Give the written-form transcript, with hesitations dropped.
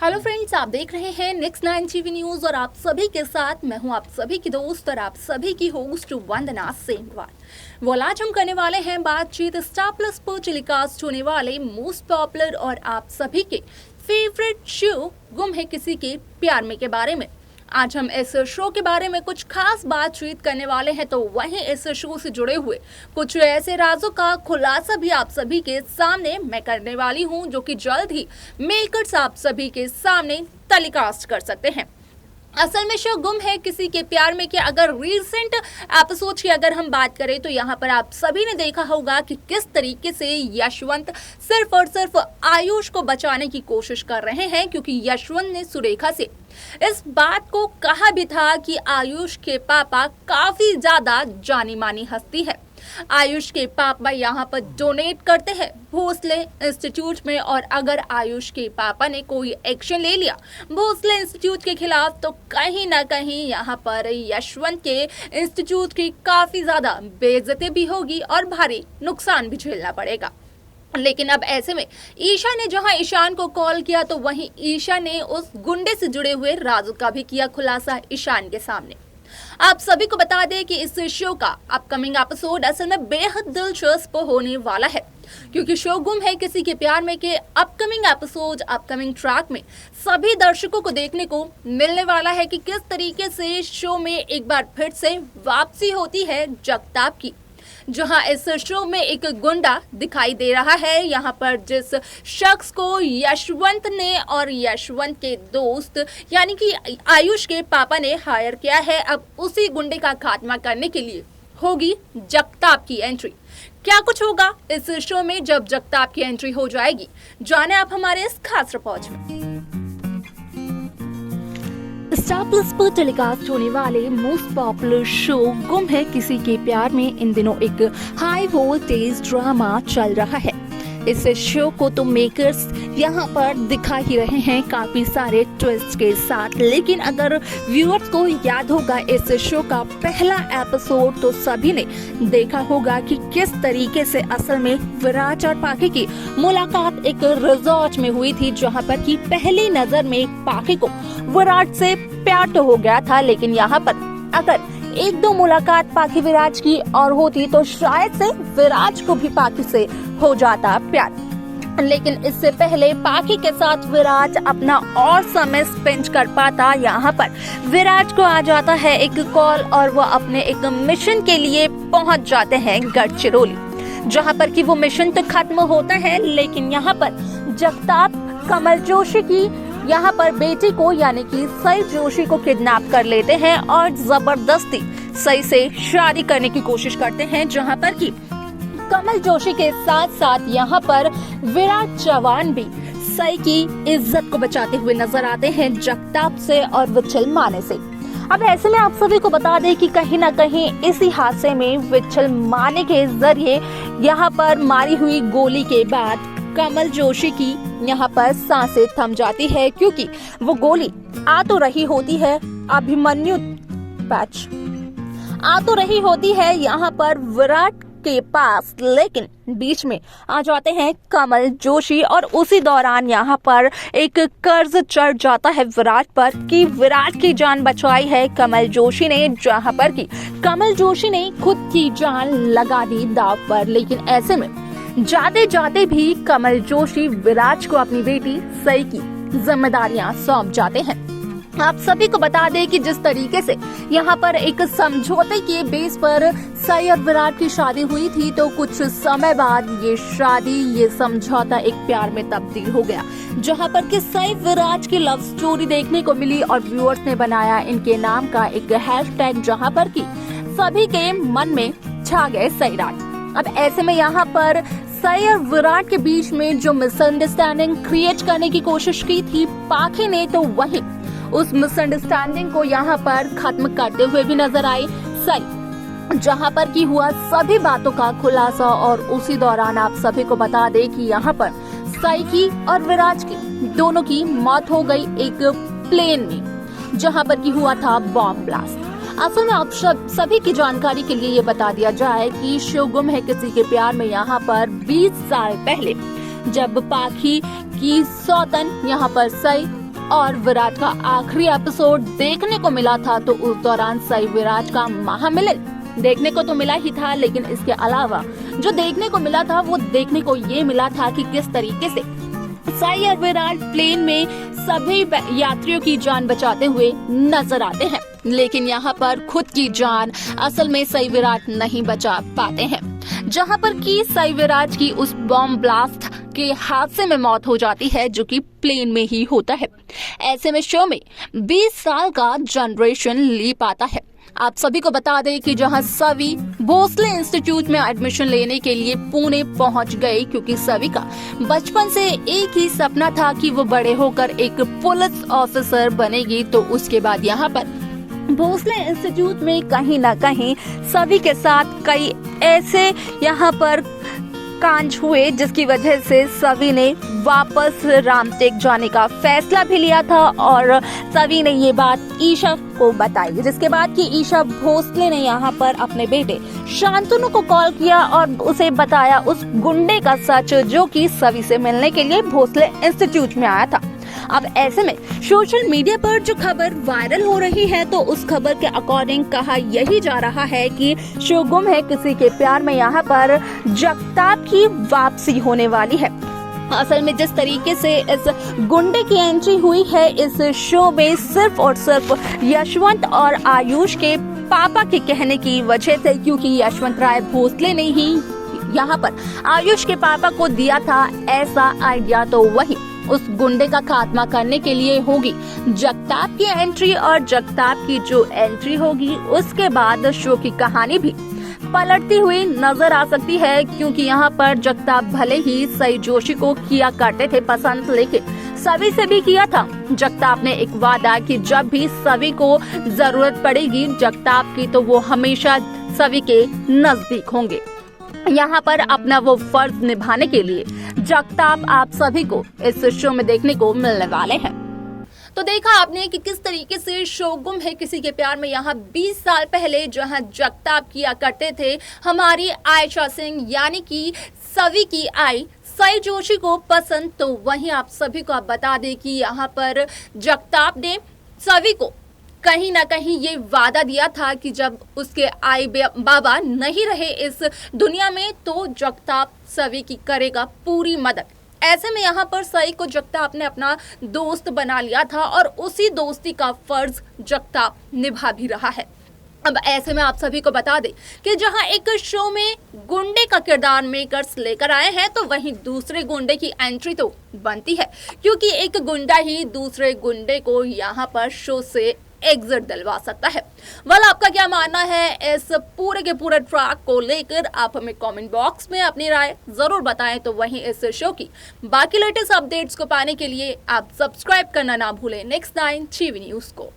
Hello friends, आप देख रहे हैं नेक्स्ट 9 टीवी न्यूज और आप सभी के साथ मैं हूं आप सभी की दोस्त और आप सभी की होस्ट वंदना सेमवाल। आज हम करने वाले हैं बातचीत स्टार प्लस पर टेलीकास्ट होने वाले मोस्ट पॉपुलर और आप सभी के फेवरेट शो गुम है किसी के प्यार में के बारे में। आज हम इस शो के बारे में कुछ खास बातचीत करने वाले हैं, तो वहीं इस शो से जुड़े हुए कुछ ऐसे राजों का खुलासा भी आप सभी के सामने मैं करने वाली हूं, जो कि जल्द ही मेकर्स आप सभी के सामने टेलीकास्ट कर सकते हैं। असल में शो गुम है किसी के प्यार में के अगर रीसेंट एपिसोड की अगर हम बात करें तो यहाँ पर आप सभी ने देखा होगा कि किस तरीके से यशवंत सिर्फ और सिर्फ आयुष को बचाने की कोशिश कर रहे हैं, क्योंकि यशवंत ने सुरेखा से इस बात को कहा भी था कि आयुष के पापा काफी ज्यादा जानी मानी हस्ती है। आयुष के पापा यहाँ पर डोनेट करते हैं भोसले इंस्टीट्यूट में, और अगर आयुष के पापा ने कोई एक्शन ले लिया भोसले इंस्टीट्यूट के खिलाफ तो कहीं ना कहीं यहाँ पर यशवंत के इंस्टीट्यूट की काफी ज्यादा बेइज्जती भी होगी और भारी नुकसान भी झेलना पड़ेगा। लेकिन अब ऐसे में ईशा ने जहां ईशान को कॉल किया तो वहीं ईशा ने उस गुंडे से जुड़े हुए राजू का भी किया खुलासा ईशान के सामने। आप सभी को बता दें कि इस शो का अपकमिंग एपिसोड असल में बेहद दिलचस्प होने वाला है, क्योंकि शो गुम है किसी के प्यार में के अपकमिंग एपिसोड अपकमिंग ट्रैक में सभी दर्शकों को देखने को मिलने वाला है कि किस तरीके से शो में एक बार फिर से वापसी होती है जगताप की। जहां इस शो में एक गुंडा दिखाई दे रहा है, यहाँ पर जिस शख्स को यशवंत ने और यशवंत के दोस्त यानी कि आयुष के पापा ने हायर किया है, अब उसी गुंडे का खात्मा करने के लिए होगी जगताप की एंट्री। क्या कुछ होगा इस शो में जब जगताप की एंट्री हो जाएगी, जाने आप हमारे इस खास रिपोर्ट में। स्टार प्लस पर टेलीकास्ट होने वाले मोस्ट पॉपुलर शो गुम है किसी के प्यार में इन दिनों एक हाई वोल्टेज ड्रामा चल रहा है। इस शो को तो मेकर्स यहाँ पर दिखा ही रहे हैं काफी सारे ट्विस्ट के साथ, लेकिन अगर व्यूअर्स को याद होगा इस शो का पहला एपिसोड तो सभी ने देखा होगा कि किस तरीके से असल में विराट और पाखी की मुलाकात एक रिजॉर्ट में हुई थी, जहाँ पर कि पहली नजर में पाखी को विराट से प्यार तो हो गया था, लेकिन यहाँ पर अगर एक दो मुलाकात पाखी विराज की और होती तो शायद से विराज को भी पाखी से हो जाता प्यार। लेकिन इससे पहले पाखी के साथ विराज अपना और समय स्पेंड कर पाता, यहाँ पर विराज को आ जाता है एक कॉल और वो अपने एक मिशन के लिए पहुंच जाते हैं गढ़चिरौली, जहाँ पर कि वो मिशन तो खत्म होता है, लेकिन यहाँ पर जगताप कमल जोशी की यहाँ पर बेटी को यानी कि सई जोशी को किडनैप कर लेते हैं और जबरदस्ती सई से शादी करने की कोशिश करते हैं, जहाँ पर कि कमल जोशी के साथ साथ यहाँ पर विराट चौहान भी सई की इज्जत को बचाते हुए नजर आते हैं जगताप से और विठल माने से। अब ऐसे में आप सभी को बता दें कि कहीं ना कहीं इसी हादसे में विठल माने के जरिए यहाँ पर मारी हुई गोली के बाद कमल जोशी की यहाँ पर सांसें थम जाती है, क्योंकि वो गोली आ तो रही होती है अभिमन्यु पैच आ तो रही होती है यहाँ पर विराट के पास, लेकिन बीच में आ जाते हैं कमल जोशी और उसी दौरान यहाँ पर एक कर्ज चढ़ जाता है विराट पर कि विराट की जान बचाई है कमल जोशी ने, जहाँ पर कि कमल जोशी ने खुद की जान लगा दी दाव पर। लेकिन ऐसे में जाते जाते भी कमल जोशी विराज को अपनी बेटी सई की जिम्मेदारियां सौंप जाते हैं। आप सभी को बता दें कि जिस तरीके से यहाँ पर एक समझौते के बेस पर सई और विराट की शादी हुई थी, तो कुछ समय बाद ये समझौता एक प्यार में तब्दील हो गया, जहाँ पर कि सई विराट की लव स्टोरी देखने को मिली और व्यूअर्स ने बनाया इनके नाम का एक हैशटैग, जहाँ पर कि सभी के मन में छा गए सईराट। अब ऐसे में यहाँ पर सई और विराट के बीच में जो मिसअंडरस्टैंडिंग क्रिएट करने की कोशिश की थी पाखी ने, तो वही उस मिसअंडरस्टैंडिंग को यहाँ पर खत्म करते हुए भी नजर आई सई, जहाँ पर की हुआ सभी बातों का खुलासा। और उसी दौरान आप सभी को बता दें कि यहाँ पर सई की और विराट की दोनों की मौत हो गई एक प्लेन में, जहाँ पर की हुआ था बॉम्ब ब्लास्ट। असल में आप सभी की जानकारी के लिए ये बता दिया जाए कि शो गुम है किसी के प्यार में यहाँ पर 20 साल पहले जब पाखी की सौतन यहाँ पर सई और विराट का आखिरी एपिसोड देखने को मिला था तो उस दौरान सई विराट का महामिलन देखने को तो मिला ही था, लेकिन इसके अलावा जो देखने को मिला था वो देखने को ये मिला था कि किस तरीके से सई और विराट प्लेन में सभी यात्रियों की जान बचाते हुए नजर आते हैं, लेकिन यहाँ पर खुद की जान असल में सई विराट नहीं बचा पाते हैं। जहाँ पर की सई विराट की उस बॉम्ब ब्लास्ट के हादसे में मौत हो जाती है जो कि प्लेन में ही होता है। ऐसे में शो में 20 साल का जनरेशन लीप आता है। आप सभी को बता दें कि जहां सवी भोसले इंस्टीट्यूट में एडमिशन लेने के लिए पुणे पहुंच गए, क्योंकि सवी का बचपन से एक ही सपना था कि वो बड़े होकर एक पुलिस ऑफिसर बनेगी। तो उसके बाद यहाँ पर भोसले इंस्टीट्यूट में कहीं ना कहीं सभी के साथ कई ऐसे यहाँ पर कांड हुए जिसकी वजह से सभी ने वापस रामटेक जाने का फैसला भी लिया था और सभी ने ये बात ईशा को बताई, जिसके बाद कि ईशा भोसले ने यहाँ पर अपने बेटे शांतनु को कॉल किया और उसे बताया उस गुंडे का सच जो कि सभी से मिलने के लिए भोसले इंस्टीट्यूट में आया था। अब ऐसे में सोशल मीडिया पर जो खबर वायरल हो रही है तो उस खबर के अकॉर्डिंग कहा यही जा रहा है कि शो गुम है किसी के प्यार में यहाँ पर जगताप की वापसी होने वाली है। असल में जिस तरीके से इस गुंडे की एंट्री हुई है इस शो में सिर्फ और सिर्फ यशवंत और आयुष के पापा के कहने की वजह से, क्योंकि यशवंत राय भोसले ने ही यहाँ पर आयुष के पापा को दिया था ऐसा आइडिया, तो वही उस गुंडे का खात्मा करने के लिए होगी जगताप की एंट्री और जगताप की जो एंट्री होगी उसके बाद शो की कहानी भी पलटती हुई नजर आ सकती है, क्योंकि यहाँ पर जगताप भले ही सई जोशी को किया करते थे पसंद, लेकिन सभी से भी किया था। जगताप ने एक वादा कि जब भी सभी को जरूरत पड़ेगी जगताप की तो वो हमेशा सभी के नजदीक होंगे। यहाँ पर अपना वो फर्ज निभाने के लिए जगताप आप सभी को इस शो में देखने को मिलने वाले हैं। तो देखा आपने कि किस तरीके से शो गुम है किसी के प्यार में यहाँ 20 साल पहले जहाँ जगताप किया करते थे हमारी आयशा सिंह यानी कि सवी की आई सई जोशी को पसंद, तो वहीं आप सभी को आप बता दें कि यहाँ पर जगताप ने सवी को कहीं ना कहीं ये वादा दिया था कि जब उसके आई बाबा नहीं रहे इस दुनिया में तो जगताप सवी की करेगा पूरी मदद। ऐसे में यहाँ पर सई को जगताप ने अपना दोस्त बना लिया था और उसी दोस्ती का फर्ज जगताप निभा भी रहा है। अब ऐसे में आप सभी को बता दें कि जहां एक शो में गुंडे का किरदार मेकर्स लेकर आए हैं तो वहीं दूसरे गुंडे की एंट्री तो बनती है, क्योंकि एक गुंडा ही दूसरे गुंडे को यहाँ पर शो से एग्जिट दिलवा सकता है। आपका क्या मानना है इस पूरे के पूरे ट्रैक को लेकर? आप हमें कमेंट बॉक्स में अपनी राय जरूर बताएं। तो वहीं इस शो की बाकी लेटेस्ट अपडेट्स को पाने के लिए आप सब्सक्राइब करना ना भूलें नेक्स्ट 9 टीवी न्यूज को।